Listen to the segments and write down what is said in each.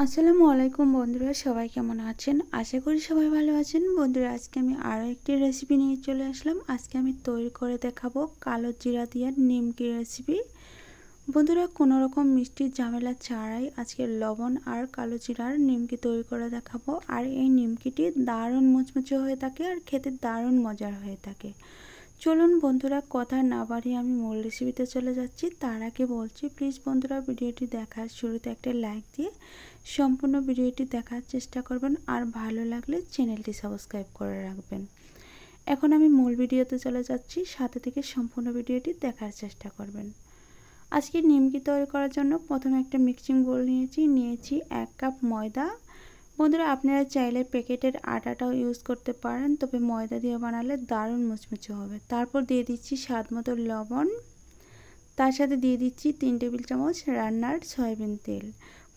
আসসালামু আলাইকুম বন্ধুরা, সবাই কেমন আছেন? আশা করি সবাই ভালো আছেন। বন্ধুরা, আজকে আমি আরও একটি রেসিপি নিয়ে চলে আসলাম। আজকে আমি তৈরি করে দেখাবো কালো জিরা দিয়ে নিমকি রেসিপি। বন্ধুরা, কোনো রকম মিষ্টির ঝামেলা ছাড়াই আজকে লবণ আর কালো জিরার নিমকি তৈরি করে দেখাবো। আর এই নিমকিটি দারুণ মুচমুচে হয়ে থাকে আর খেতে দারুণ মজার হয়ে থাকে। চলুন বন্ধুরা, কথা না বাড়িয়ে আমি মূল রেসিপিতে চলে যাচ্ছি। তার আগে বলছি, প্লিজ বন্ধুরা, ভিডিওটি দেখার শুরুতে একটা লাইক দিয়ে সম্পূর্ণ ভিডিওটি দেখার চেষ্টা করবেন আর ভালো লাগলে চ্যানেলটি সাবস্ক্রাইব করে রাখবেন। এখন আমি মূল ভিডিওতে চলে যাচ্ছি, সাথে থেকে সম্পূর্ণ ভিডিওটি দেখার চেষ্টা করবেন। আজকে নিমকি তৈরি করার জন্য প্রথমে একটা মিক্সিং বোল নিয়েছি 1 কাপ ময়দা। বন্ধুরা, আপনারা চাইলে প্যাকেটের আটাটাও ইউজ করতে পারেন, তবে ময়দা দিয়ে বানালে দারুণ মুচমুচে হবে। তারপর দিয়ে দিচ্ছি স্বাদ মতো লবণ, তার সাথে দিয়ে দিচ্ছি 3 টেবিল চামচ রান্নার সয়াবিন তেল।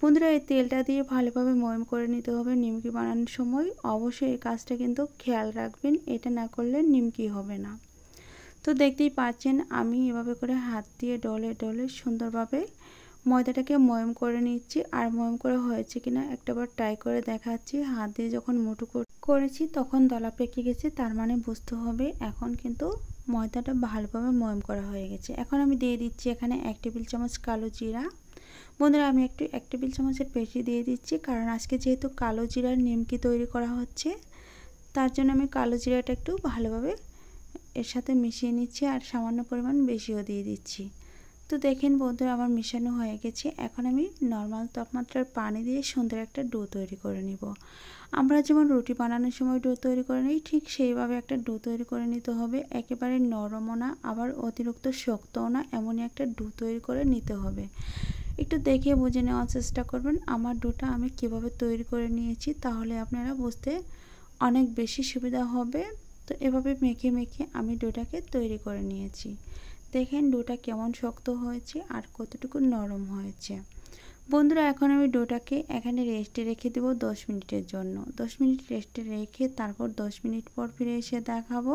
বন্ধুরা, এই তেলটা দিয়ে ভালোভাবে ময়ম করে নিতে হবে নিমকি বানানোর সময়। অবশ্যই এই কাজটা কিন্তু খেয়াল রাখবেন, এটা না করলে নিমকি হবে না। তো দেখতেই পাচ্ছেন আমি এভাবে করে হাত দিয়ে ডলে ডলে সুন্দরভাবে ময়দাটাকে ময়ম করে নিচ্ছি। আর ময়ম করা হয়েছে কিনা একটাবার ট্রাই করে দেখাচ্ছি। হাত দিয়ে যখন মুঠো করেছি তখন দলা পেকে গেছে, তার মানে বুঝতে হবে এখন কিন্তু ময়দাটা ভালোভাবে ময়ম করা হয়ে গেছে। এখন আমি দিয়ে দিচ্ছি এখানে 1 টেবিল চামচ কালো জিরা। বন্ধুরা, আমি 1 টেবিল চামচের বেশি দিয়ে দিচ্ছি, কারণ আজকে যেহেতু কালো জিরার নিমকি তৈরি করা হচ্ছে, তার জন্য আমি কালো জিরাটা একটু ভালোভাবে এর সাথে মিশিয়ে নিচ্ছি আর সামান্য পরিমাণ বেশিও দিয়ে দিচ্ছি। তো দেখেন বন্ধুরা, আমার মিশানো হয়ে গেছে। এখন আমি নর্মাল তাপমাত্রার পানি দিয়ে সুন্দর একটা ডো তৈরি করে নিব। আমরা যেমন রুটি বানানোর সময় ডো তৈরি করে নিই, ঠিক সেইভাবে একটা ডো তৈরি করে নিতে হবে। একেবারে নরমও না, আবার অতিরিক্ত শক্তও না, এমনই একটা ডো তৈরি করে নিতে হবে। একটু দেখে বুঝে নেওয়ার চেষ্টা করবেন আমার ডোটা আমি কিভাবে তৈরি করে নিয়েছি, তাহলে আপনারা বুঝতে অনেক বেশি সুবিধা হবে। তো এভাবে মেখে মেখে আমি ডোটাকে তৈরি করে নিয়েছি। দেখেন ডোটা কেমন শক্ত হয়েছে আর কতটুকু নরম হয়েছে। বন্ধুরা, এখন আমি ডোটাকে এখানে রেস্টে রেখে দেবো 10 মিনিটের জন্য। 10 মিনিট রেস্টে রেখে তারপর 10 মিনিট পর ফিরে এসে দেখাবো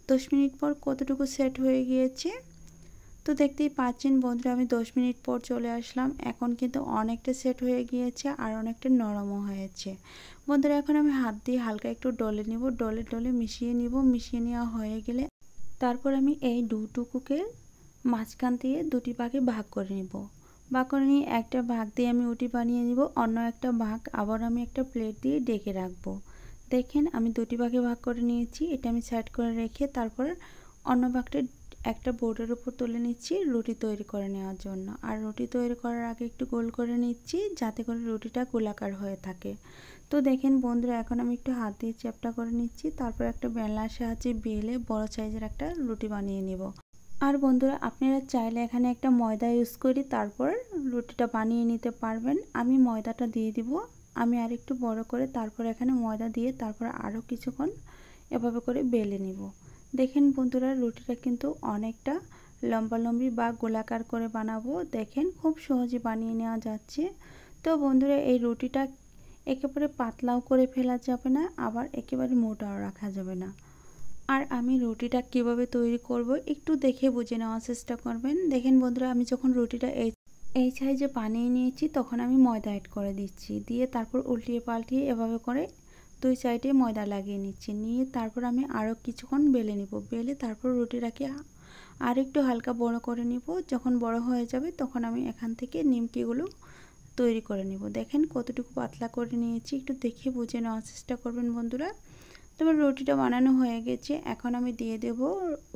10 মিনিট পর কতটুকু সেট হয়ে গিয়েছে। তো দেখতেই পাচ্ছেন বন্ধুরা, আমি 10 মিনিট পর চলে আসলাম। এখন কিন্তু অনেকটা সেট হয়ে গিয়েছে আর অনেকটা নরমও হয়েছে। বন্ধুরা, এখন আমি হাত দিয়ে হালকা একটু ডলে নিব, ডলে ডলে মিশিয়ে নিব। মিশিয়ে নেওয়া হয়ে গেলে তারপর আমি এই ডোটুকুকে মাঝখান দিয়ে দুটি ভাগে ভাগ করে নিব। ভাগ করে নিয়ে একটা ভাগ দিয়ে আমি রুটি বানিয়ে নিব, অন্য একটা ভাগ আবার আমি একটা প্লেট দিয়ে ঢেকে রাখবো। দেখেন আমি দুটি ভাগে ভাগ করে নিয়েছি। এটা আমি সাইড করে রেখে তারপর অন্য ভাগটা একটা বোর্ডের উপর তুলে নিচ্ছি রুটি তৈরি করে নেওয়ার জন্য। আর রুটি তৈরি করার আগে একটু গোল করে নিচ্ছি, যাতে করে রুটিটা গোলাকার হয়ে থাকে। তো দেখেন বন্ধুরা, এখন আমি একটু হাত দিয়ে চ্যাপটা করে নিচ্ছি, তারপর একটা বেলনার সাহায্যে বেলে বড় সাইজের একটা রুটি বানিয়ে নিব। আর বন্ধুরা, আপনারা চাইলে এখানে একটা ময়দা ইউজ করি তারপর রুটিটা বানিয়ে নিতে পারবেন। আমি ময়দাটা দিয়ে দিব। আমি আর একটু বড় করে তারপর এখানে ময়দা দিয়ে তারপর আরও কিছুক্ষণ এভাবে করে বেলে নিব। দেখেন বন্ধুরা, রুটিটা কিন্তু অনেকটা লম্বালম্বি বা গোলাকার করে বানাবো। দেখেন খুব সহজে বানিয়ে নেওয়া যাচ্ছে। তো বন্ধুরা, এই রুটিটা একেবারে পাতলাও করে ফেলা যাবে না, আবার একেবারে মোটাও রাখা যাবে না। আর আমি রুটিটা কিভাবে তৈরি করব একটু দেখে বুঝে নেওয়ার চেষ্টা করবেন। দেখেন বন্ধুরা, আমি যখন রুটিটা এই সাইজে বানিয়ে নিয়েছি তখন আমি ময়দা অ্যাড করে দিচ্ছি, দিয়ে তারপর উল্টিয়ে পাল্টিয়ে এভাবে করে দুই সাইডে ময়দা লাগিয়ে নিচ্ছি। নিয়ে তারপর আমি আরও কিছুক্ষণ বেলে নিব। বেলে তারপর রুটিটাকে আর একটু হালকা বড় করে নিব। যখন বড় হয়ে যাবে তখন আমি এখান থেকে নিমকিগুলো তৈরি করে নিব। দেখেন কতটুকু পাতলা করে নিয়েছি, একটু দেখে বুঝে নেওয়ার চেষ্টা করবেন বন্ধুরা। তারপর রুটিটা বানানো হয়ে গেছে। এখন আমি দিয়ে দেব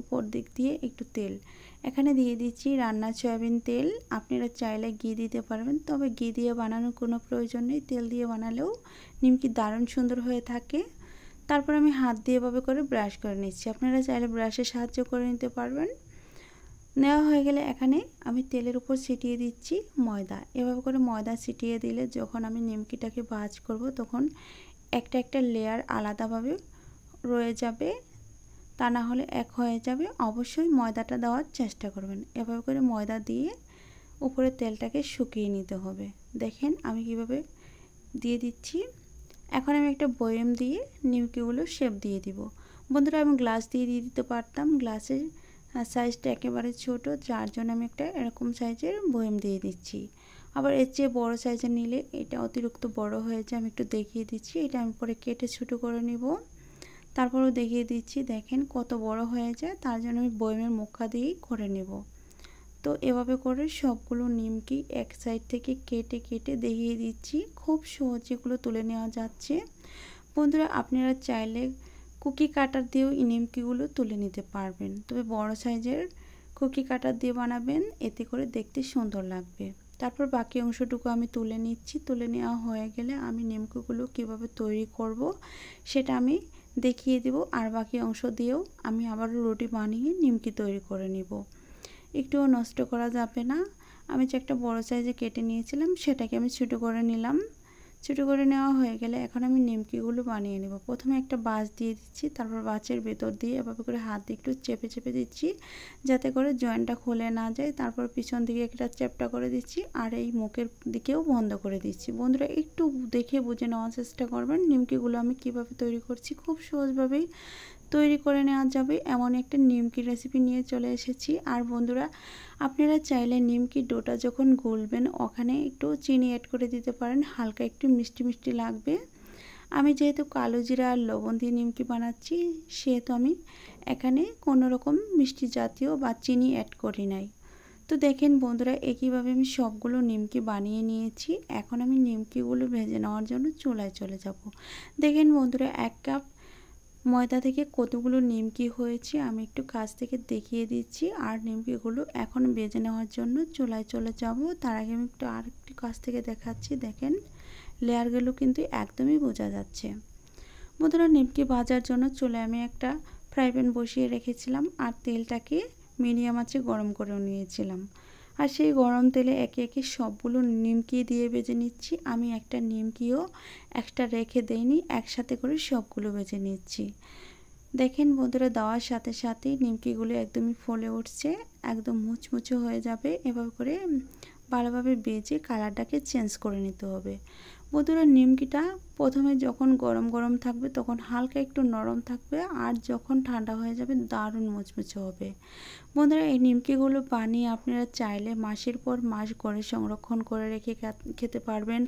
উপর দিক দিয়ে একটু তেল। এখানে দিয়ে দিচ্ছি রান্নার সয়াবিন তেল। আপনারা চাইলে ঘি দিতে পারবেন, তবে ঘি দিয়ে বানানোর কোনো প্রয়োজন নেই, তেল দিয়ে বানালেও নিমকি দারুণ সুন্দর হয়ে থাকে। তারপর আমি হাত দিয়ে এভাবে করে ব্রাশ করে নিচ্ছি। আপনারা চাইলে ব্রাশের সাহায্য করে নিতে পারবেন। নেওয়া হয়ে গেলে এখানে আমি তেলের উপর ছিটিয়ে দিচ্ছি ময়দা। এভাবে করে ময়দা ছিটিয়ে দিলে যখন আমি নিমকিটাকে ভাজ করব তখন একটা একটা লেয়ার আলাদাভাবে রয়ে যাবে, তা না হলে এক হয়ে যাবে। অবশ্যই ময়দাটা দেওয়ার চেষ্টা করবেন। এভাবে করে ময়দা দিয়ে উপরে তেলটাকে শুকিয়ে নিতে হবে। দেখেন আমি কিভাবে দিয়ে দিচ্ছি। এখন আমি একটা বয়ম দিয়ে নিমকিগুলো শেপ দিয়ে দিব। বন্ধুরা, আমি গ্লাস দিয়ে দিতে পারতাম, গ্লাসের সাইজটা একেবারে ছোট, যার জন্য আমি একটা এরকম সাইজের বয়ম দিয়ে দিচ্ছি। আবার এর চেয়ে বড় সাইজের নিলে এটা অতিরিক্ত বড় হয়ে যায়। আমি একটু দেখিয়ে দিচ্ছি, এটা আমি পরে কেটে ছোটো করে নিব। তারপরেও দেখিয়ে দিচ্ছি, দেখেন কত বড় হয়ে যায়। তার জন্য আমি বয়মের মুখা দিয়েই করে নেব। তো এভাবে করে সবগুলো নিমকি এক সাইড থেকে কেটে কেটে দেখিয়ে দিচ্ছি। খুব সহজে এগুলো তুলে নেওয়া যাচ্ছে। বন্ধুরা আপনারা চাইলে কুকি কাটার দিয়েও এই নিমকিগুলো তুলে নিতে পারবেন, তবে বড় সাইজের কুকি কাটার দিয়ে বানাবেন, এতে করে দেখতে সুন্দর লাগবে। তারপর বাকি অংশটুকু আমি তুলে নিচ্ছি। তুলে নেওয়া হয়ে গেলে আমি নিমকিগুলো কিভাবে তৈরি করব সেটা আমি দেখিয়ে দেব। আর বাকি অংশ দিয়েও আমি আবারও রুটি বানিয়ে নিমকি তৈরি করে নিব। একটুও নষ্ট করা যাবে না। আমি যে একটা বড় সাইজে কেটে নিয়েছিলাম সেটাকে আমি ছোটো করে নিলাম। ছোটো করে নেওয়া হয়ে গেলে এখন আমি নিমকিগুলো বানিয়ে নেব। প্রথমে একটা বাঁশ দিয়ে দিচ্ছি, তারপর বাঁশের ভেতর দিয়ে এভাবে করে হাত দিয়ে একটু চেপে চেপে দিচ্ছি যাতে করে জয়েন্টটা খুলে না যায়। তারপর পিছন দিকে একটা চ্যাপটা করে দিচ্ছি আর এই মুখের দিকেও বন্ধ করে দিচ্ছি। বন্ধুরা একটু দেখে বুঝে নেওয়ার চেষ্টা করবেন নিমকিগুলো আমি কিভাবে তৈরি করছি। খুব সহজভাবেই তৈরি করে নেওয়া যাবে এমন একটা নিমকি রেসিপি নিয়ে চলে এসেছি। আর বন্ধুরা আপনারা চাইলে নিমকি ডোটা যখন গুলবেন ওখানে একটু চিনি অ্যাড করে দিতে পারেন, হালকা একটু মিষ্টি মিষ্টি লাগবে। আমি যেহেতু কালো জিরা আর লবণ দিয়ে নিমকি বানাচ্ছি সেহেতু আমি এখানে কোনো রকম মিষ্টি জাতীয় বা চিনি অ্যাড করি নাই। তো দেখেন বন্ধুরা একইভাবে আমি সবগুলো নিমকি বানিয়ে নিয়েছি। এখন আমি নিমকিগুলো ভেজে নেওয়ার জন্য চুলায় চলে যাব। দেখেন বন্ধুরা 1 কাপ ময়দা থেকে কতগুলো নিমকি হয়েছে আমি একটু কাছ থেকে দেখিয়ে দিচ্ছি। আর নিমকিগুলো এখন ভেজে নেওয়ার জন্য চুলায় চলে যাব। তার আগে আমি একটু আরেকটু কাছ থেকে দেখাচ্ছি। দেখেন লেয়ারগুলো কিন্তু একদমই বোঝা যাচ্ছে। বন্ধুরা নিমকি ভাজার জন্য চুলায় আমি একটা ফ্রাই প্যান বসিয়ে রেখেছিলাম আর তেলটাকে মিডিয়াম আঁচে গরম করে নিয়েছিলাম। আর সেই গরম তেলে একে একে সবগুলো নিমকি দিয়ে ভেজে নিচ্ছি। আমি একটা নিমকিও একটা রেখে দেইনি, একসাথে করে সবগুলো ভেজে নিচ্ছি। দেখেন বন্ধুরা দেওয়ার সাথে সাথেই নিমকিগুলো একদমই ফুলে উঠছে, একদম মুচমুচে হয়ে যাবে। এভাবে করে ভালোভাবে ভেজে কালারটাকে চেঞ্জ করে নিতে হবে। বন্ধুরা নিমকিটা প্রথমে যখন গরম গরম থাকবে তখন হালকা একটু নরম থাকবে, আর যখন ঠান্ডা হয়ে যাবে দারুণ মুচমুচে হবে। বন্ধুরা এই নিমকিগুলো বানিয়ে আপনারা চাইলে মাসের পর মাস ঘরে সংরক্ষণ করে রেখে খেতে পারবেন,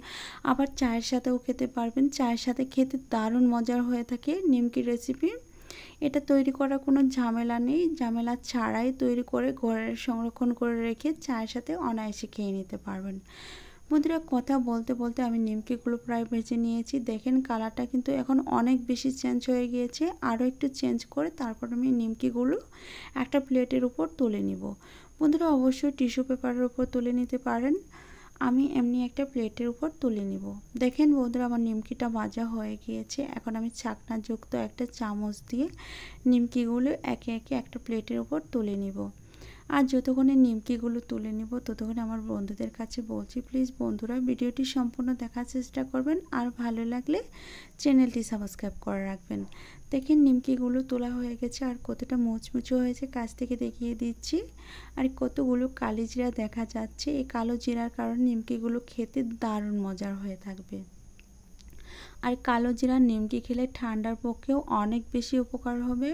আবার চায়ের সাথেও খেতে পারবেন। চায়ের সাথে খেতে দারুণ মজার হয়ে থাকে নিমকির রেসিপি। এটা তৈরি করার কোনো ঝামেলা নেই, ঝামেলা ছাড়াই তৈরি করে ঘরে সংরক্ষণ করে রেখে চায়ের সাথে অনায়াসে খেয়ে নিতে পারবেন। বন্ধুরা কথা বলতে বলতে আমি নিমকিগুলো প্রায় ভেজে নিয়েছি। দেখেন কালারটা কিন্তু এখন অনেক বেশি চেঞ্জ হয়ে গিয়েছে। আরও একটু চেঞ্জ করে তারপর আমি নিমকিগুলো একটা প্লেটের উপর তুলে নিব। বন্ধুরা অবশ্যই টিস্যু পেপারের উপর তুলে নিতে পারেন, আমি এমনি একটা প্লেটের উপর তুলে নিব। দেখেন বন্ধুরা আমার নিমকিটা ভাজা হয়ে গিয়েছে। এখন আমি ছাকনাযুক্ত একটা চামচ দিয়ে নিমকিগুলো একে একে একটা প্লেটের উপর তুলে নিব। আর যতক্ষণে নিমকিগুলো তুলে নিব ততক্ষণে আমার বন্ধুদের কাছে বলছি প্লিজ বন্ধুরা ভিডিওটি সম্পূর্ণ দেখার চেষ্টা করবেন, আর ভালো লাগলে চ্যানেলটি সাবস্ক্রাইব করে রাখবেন। দেখেন নিমকিগুলো তোলা হয়ে গেছে আর কতটা মুচমুচে হয়েছে কাছ থেকে দেখিয়ে দিচ্ছি। আর কতগুলো কালো জিরা দেখা যাচ্ছে, এই কালো জিরার কারণে নিমকিগুলো খেতে দারুণ মজার হয়ে থাকবে। আর কালো জিরা নিমকি খেলে ঠান্ডার পক্ষেও অনেক বেশি উপকার হবে।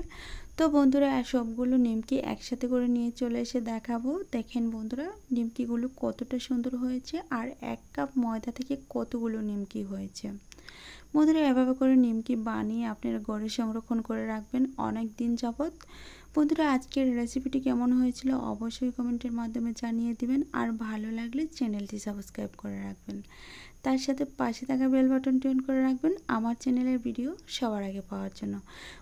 তো বন্ধুরা সবগুলো নিমকি একসাথে করে নিয়ে চলে এসে দেখাবো। দেখেন বন্ধুরা নিমকিগুলো কতটা সুন্দর হয়েছে আর 1 কাপ ময়দা থেকে কতগুলো নিমকি হয়েছে। বন্ধুরা এভাবে করে নিমকি বানিয়ে আপনারা ঘরে সংরক্ষণ করে রাখবেন অনেক দিন যাবত। বন্ধুরা আজকের রেসিপিটি কেমন হয়েছিল অবশ্যই কমেন্টের মাধ্যমে জানিয়ে দিবেন, আর ভালো লাগলে চ্যানেলটি সাবস্ক্রাইব করে রাখবেন। তার সাথে পাশে থাকা বেল বাটনটি অন করে রাখবেন আমার চ্যানেলের ভিডিও সবার আগে পাওয়ার জন্য।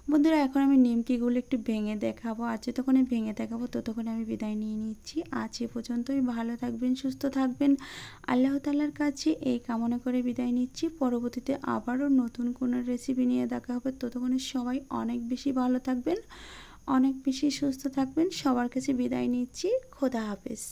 বন্ধুরা এখন আমি নিমকিগুলো একটু ভেঙে দেখাবো, আর যতক্ষণে ভেঙে দেখাবো ততক্ষণে আমি বিদায় নিয়ে নিচ্ছি। আজ এ পর্যন্তই, ভালো থাকবেন, সুস্থ থাকবেন, আল্লাহ তাআলার কাছে এই কামনা করে বিদায় নিচ্ছি। পরবর্তীতে আবারও নতুন কোনো রেসিপি নিয়ে দেখা হবে। ততক্ষণে সবাই অনেক বেশি ভালো থাকবেন, অনেক বেশি সুস্থ থাকবেন। সবার কাছে বিদায় নিচ্ছি। খোদা হাফেজ।